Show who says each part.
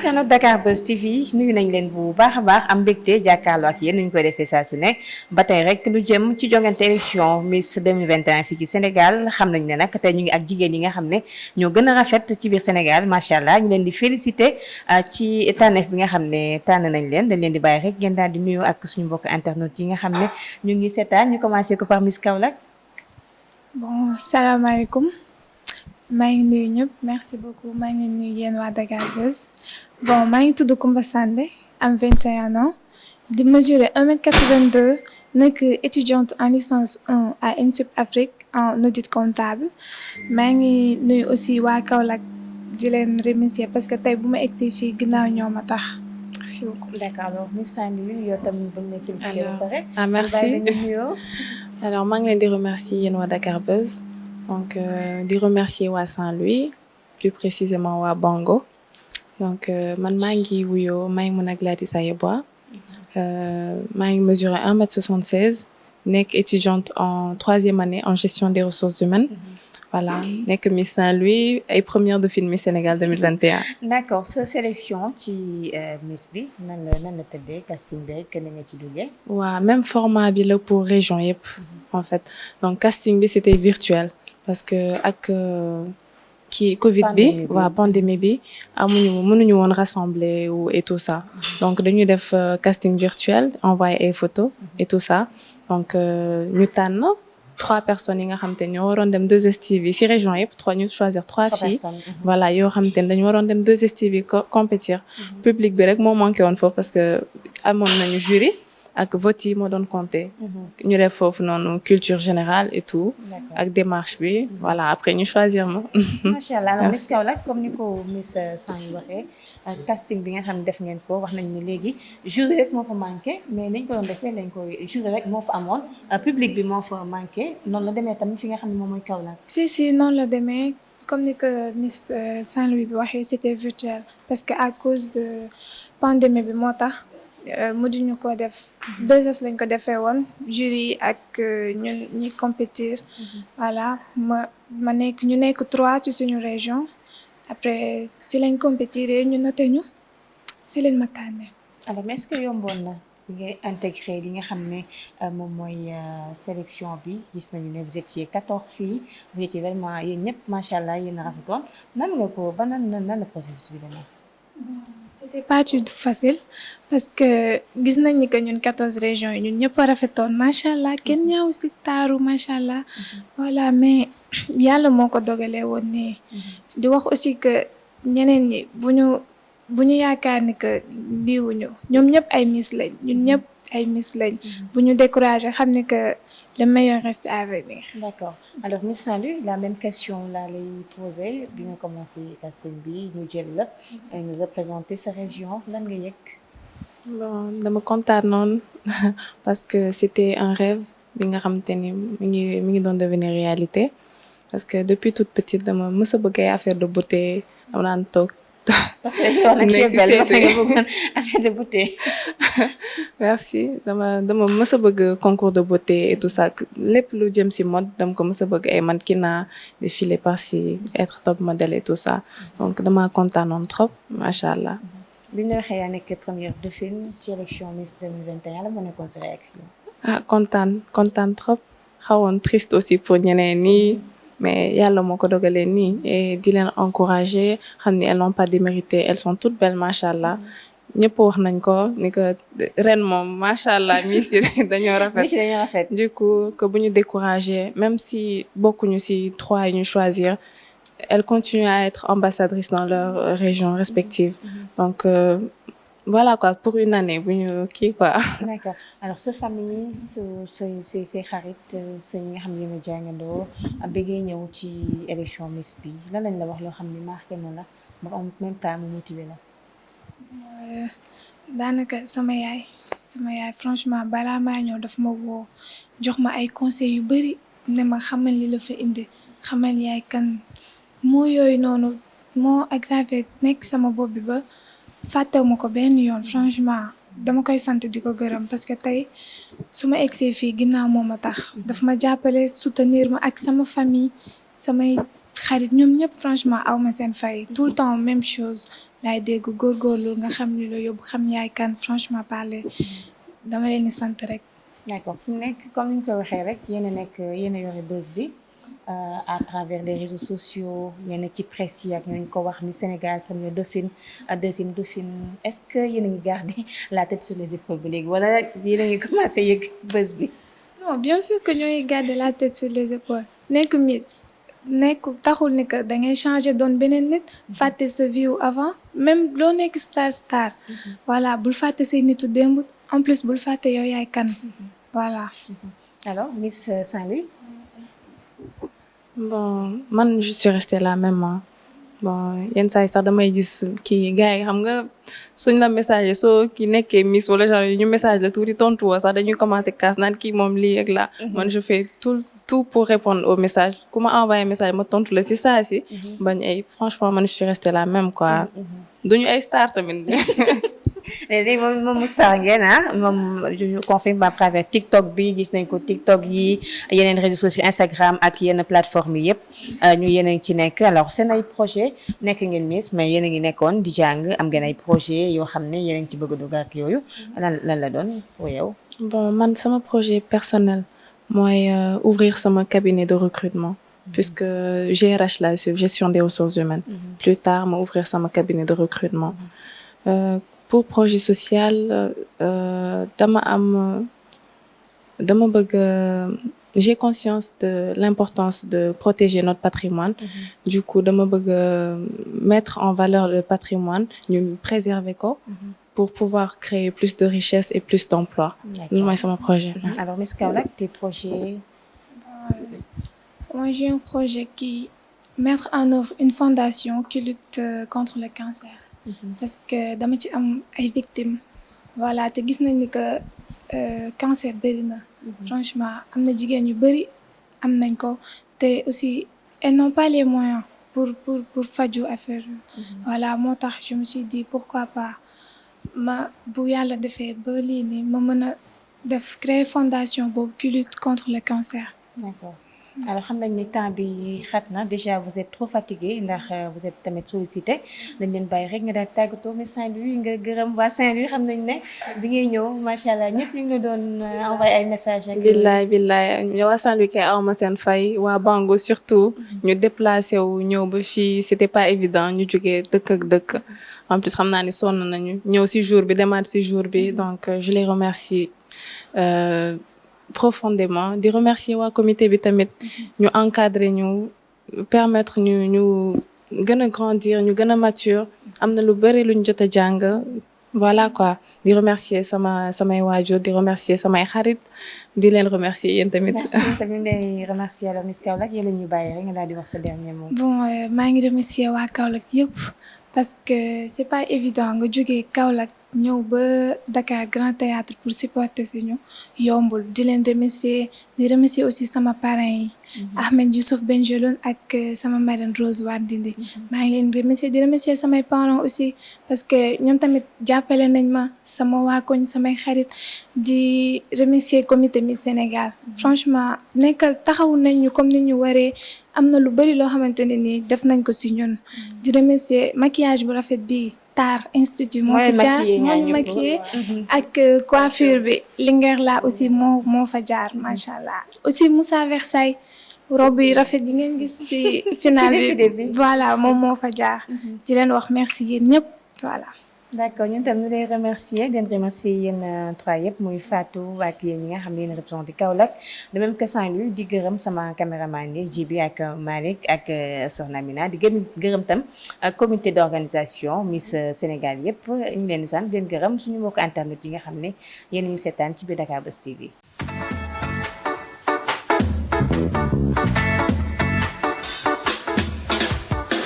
Speaker 1: internet Dakar Buzz TV nuyu nañ leen bu baax a baax am mbégte jàkkaarloo ak yéen nu ñu koy defee saa su ne ba tey rek lu jëm ci jongante élection Miss 2021 fii ci Sénégal xam nañu ne nag tey ñu ngi ak jigéen yi nga xam ne ñoo gën a rafet ci biir Sénégal macha allah ñu leen di féliciter ci tànneef bi nga xam ne tànn nañ leen dañ leen di bàyyi rek ngeen daal di nuyu ak suñu mbokk internet yi nga xam ne ñu ngi seetaan ñu commencé ko par Miss Kaolack.
Speaker 2: Bon, salaamaaleykum maa ngi nuyu ñëpp merci beaucoup maa ngi nuyu yéen waa Dakar Buzz bon maa ngi tudd Koumba Sandé am 21 ans di mesurer 1m82 nekk étudiante en licence 1 à INSUP Afrique en audit comptable maa ngi nuyu aussi waa Kaolack di leen remercier parce que tey bu ma egsi fii ginnaaw ñoo ma tax merci beaucoup.
Speaker 1: D'accord alors Miss Saint-Louis yow tamit bañ la féliciter ba pare.
Speaker 3: Merci. Alors maa ngi leen di remercier yéen waa Dakar Buzz donc di remercier waa Saint-Louis plus précisément waa Bango donc man maa ngi wuyoo Maïmouna Gladys Ayebois maa ngi mesurer 1m76 nekk étudiante en 3e année en gestion des ressources humaines. Voilà nekk Miss Saint-Louis ay première de film Miss Sénégal 2021.
Speaker 1: D'accord sa sélection ci Miss bi nan la tëddee casting bi rek na nga ci duggee.
Speaker 3: waaw même format bi la pour région yëpp en fait donc casting bi c'était virtuel parce que ak kii Covid bi waaw pandémie bi mënuñu woon rassembler et tout ça donc dañuy def casting virtuel envoyer ay photos et tout ça donc ñu tànn 3 personnes yi nga xam te ñoo waroon dem 2STV ci région yëpp ñu choisir 3 filles voilà yoo xam te dañu waroon dem 2STV compétir public bi rek moo manqué woon foofu parce que amoon nañu jury ak vote yi moo doon compter ñu def foofu noonu culture générale et tout ak démarche bi voilà après ñu choisir ma
Speaker 1: macha allah Miss Kaolack comme ni ko Miss Saint waxee casting bi nga xam ne def ngeen ko wax nañ ne léegi jury rek moo fa manqué mais nañ ko doon defee lañ koy jury rek moo fa amoon public bi moo fa manqué noonu la demee tamit fi nga xam ne moom mooy Kaolack.
Speaker 2: si noonu la demee comme ni que Miss Saint-Louis bi waxee c'était virtuel parce que à cause de pandémie bi moo tax mënuñu ko def 2S lañ ko defee woon jury ak ñun ñi compétir voilà ma nekk ñu nekk 3 ci suñu région après si lañ compétir ñu noté ñu si lañ ma tànnee.
Speaker 1: alors mais est-ce que yomboon na ngay intégré li nga xam ne moom mooy sélection bi gis nañu ne vous étiez 14 filles vous étiez vraiment yéen ñëpp macha allah yéen a rafetoon nan nga ko ba nan la processus bi demee.
Speaker 2: C'était pas du tout facile parce que gis nañ ni que ñun 14 régions yi ñun ñëpp a rafetoon macha allah kenn ñaaw si taaru macha allah voilà mais yàlla moo ko dogalee woon nii di wax aussi que ñeneen ñi bu ñu yaakaar ni que diwuñu ñoom ñëpp ay miss lañ ñun ñëpp ay miss lañ bu ñu découragé xam ni que le meilleur reste à venir.
Speaker 1: D'accord alors Miss Saint-Louis la même question laa lay poser bi nga commencé casting bi ñu jël la nga représenter sa région lan nga yëg.
Speaker 3: bon dama kontaan noonu parce que c'était un rêve bi nga xamante ni mi ngi doon devenir réalité parce que depuis toute petite dama mës a bëgg ay affaire de beauté dama daan toog.
Speaker 1: parce que yow nag affaire de beauté.
Speaker 3: merci dama mës a bëgg concours de beauté et tout ça lépp lu jëm ci mode dama ko mës a bëgg ay mannequinat défiler par-ci être top modèle et tout ça donc dama kontaanoon trop macha allah.
Speaker 1: bi ñu waxee yaa nekk première dauphine ci élection Miss 2021 la moo nekkoon sa réaction.
Speaker 3: kontaan trop xawoon triste aussi pour ñeneen ñi. mais yàlla moo ko dogalee nii et di leen encourager xam ni elles n'ont pas démérité elles sont toutes belles macha allah ñëpp wax nañ ko ni que ren moom macha allah Miss yi dañoo rafet. du coup que bu ñu décourager même si bokkuñu ci 3 yi ñu choisir elles continuent à être ambassadrices dans leur région respective donc voilà quoi pour une année bu ñu kii quoi.
Speaker 1: d'accord alors sa famille say xarit sa ñi nga xam ne jàngandoo bëggee ñëw ci élection Miss bi lan lañ la wax loo xam ne marqué na la ba en même temps mu motivé la.
Speaker 2: daanaka sama yaay franchement balaa maa ñëw daf ma woo jox ma ay conseils yu bari ne ma xamal li la fa indi xamal yaay kan moo yooyu noonu moo aggravé nekk sama bopp bi ba. fàttewu ma ko benn yoon franchement dama koy sant di ko gërëm parce que tey su ma egsee fii ginnaaw moo ma tax daf ma jàppale soutenir ma ak sama famille samay xarit ñoom ñëpp franchement aw ma seen fay tout le temps même chose laay dégg góorgóorlu nga xam ni la yóbbu xam yaay kan franchement parler dama leen di sant rek.
Speaker 1: d'accord fi mu nekk comme ni ñu ko waxee rek yéen a nekk yéen a yore buzz bi à travers les réseaux sociaux yéen ci presse yi ak ñooñu ko wax ni Sénégal première dauphine deuxième dauphine est-ce que yéen a ngi garder la tête sur les épaules bi léegi wala yéen a ngi commencé yëg buzz bi.
Speaker 2: non bien sûr que ñooy garder la tête sur les épaules nekk Miss nekk taxul ni que da ngay changer doon beneen nit fàtte sa vie avant même loo nekk star voilà bul fàtte say nitu démb en plus bul fàtte yow yaay kan voilà.
Speaker 1: alors Miss Saint-Louis.
Speaker 3: bon man je suis restée la même hein. Bon yenn saa yi sax damay gis kii gars yi xam nga suñ la message soo ki nekkee Miss wala genre ñu message la tuuti tontu woo sax dañuy commencer kaas naan kii moom lii ak la man je fais tout pour répondre au message ku ma envoyé message ma tontu la si saa si bañ ay franchement man je suis restée la même quoi duñu ay star tamit.
Speaker 1: léegi moom star ngeen moom je confirme à travers TikTok bi gis nañ ko TikTok yi yeneen réseaux sociaux Instagram ak yenn plateforme yi yëpp ñu yéen a ngi ci nekk alors seen ay projet nekk ngeen Miss mais yéen a ngi nekkoon di jàng am ngeen ay projet yoo xam ne yéen a ngi ci bëgg a dugg ak yooyu lan la doon pour yow.
Speaker 3: bon man sama projet personnel mooy ouvrir sama cabinet de recrutement puisque GRH la sur gestion des ressources humaines plus tard ma ouvrir sama cabinet de recrutement pour projet social dama bëgg j'ai conscience de l'importance de protéger notre patrimoine du coup dama bëgg mettre en valeur le patrimoine ñu préserver ko pour pouvoir créer plus de richesse et plus d'emplois. loolu mooy sama projet.
Speaker 1: alors Miss Kaolack tes projets.
Speaker 2: moi j'ai un projet qui mettre en œuvre une fondation qui lutte contre le cancer. parce que dama ci am ay victimes voilà te gis nañ ni que cancer bëri na franchement am na jigéen yu bëri am nañ ko te aussi elles n'ont pas les moyens pour faju affaire voilà moo tax je me suis dit pourquoi pas ma bu yàlla defee ba lii nii ma mën a def créer fondation boobu qui lutte contre le cancer.
Speaker 1: d'accord. alors xam nañ ni temps bi xat na déjà vous êtes trop fatigué ndax vous êtes tamit sollicité dañ leen bàyyi rek nga daal tàggatoo mais Saint-Louis nga gërëm waa Saint-Louis xam nañ ne bi ngay ñëw macha allah ñëpp ñu ngi la doon envoyé ay messages ak.
Speaker 3: billaay waa Saint-Louis kay aw ma seen fay waa Bango surtout ñu déplacé wu ñëw ba fii c'était pas évident ñu jógee dëkk ak dëkk en plus xam naa ni sonn nañu ñëw si jour bi demaat si jour bi donc je les remercie. profondément di remercier waa comité bi tamit ñu encadrer ñu permettre ñu gën a grandir ñu gën a mature am na lu bëri luñ jot a jàng voilà quoi di remercier samay waajur di remercier samay xarit di leen remercier yéen tamit.
Speaker 1: merci tamit ngay remercier alors Miss Kaolack yéen la ñu bàyyi rek nga daal di wax sa dernier mot.
Speaker 2: bon maa ngi remercier waa Kaolack yëpp parce que c'est pas évident nga jógee Kaolack ñëw ba Dakar Grand Théâtre pour supporter si ñu yombul di leen remercier di remercier aussi sama parents yi Ahmed Youssouf Benjeloun ak sama marraine Rose Wardindi maa ngi leen di remercier samay parents aussi parce que ñoom tamit jàppale nañ ma sama waa koñ samay xarit di remercier comité Miss Sénégal franchement nekkal taxawu nañ ñu comme ni ñu waree am na lu bari loo xamante ne nii def nañ ko si ñun di remercier maquillage bu rafet bi Tar Institut moo fa jaar moo maquillé ak coiffure bi Linguère la aussi moo fa jaar macha allah aussi Moussa Versailles robe yi rafet yi ngeen gis ci final bi voilà moom moo fa jaar di leen wax merci yéen ñëpp voilà.
Speaker 1: d'accord ñun tam ñu lay remercier di leen remercier yéen trois yëpp muy Fatou ak yéen ñi nga xam ne yéen représenté Kaolack de même que Saint-Louis di gërëm sama caméraman yi Djibi ak Malick ak Soxna Mina di gërëm tam comité d'organisation Miss Sénégal yëpp ñu leen di sant di leen gërëm suñu mbokku internet yi nga xam ne yéen ñu seetaan ci biir Dakar Buzz TV.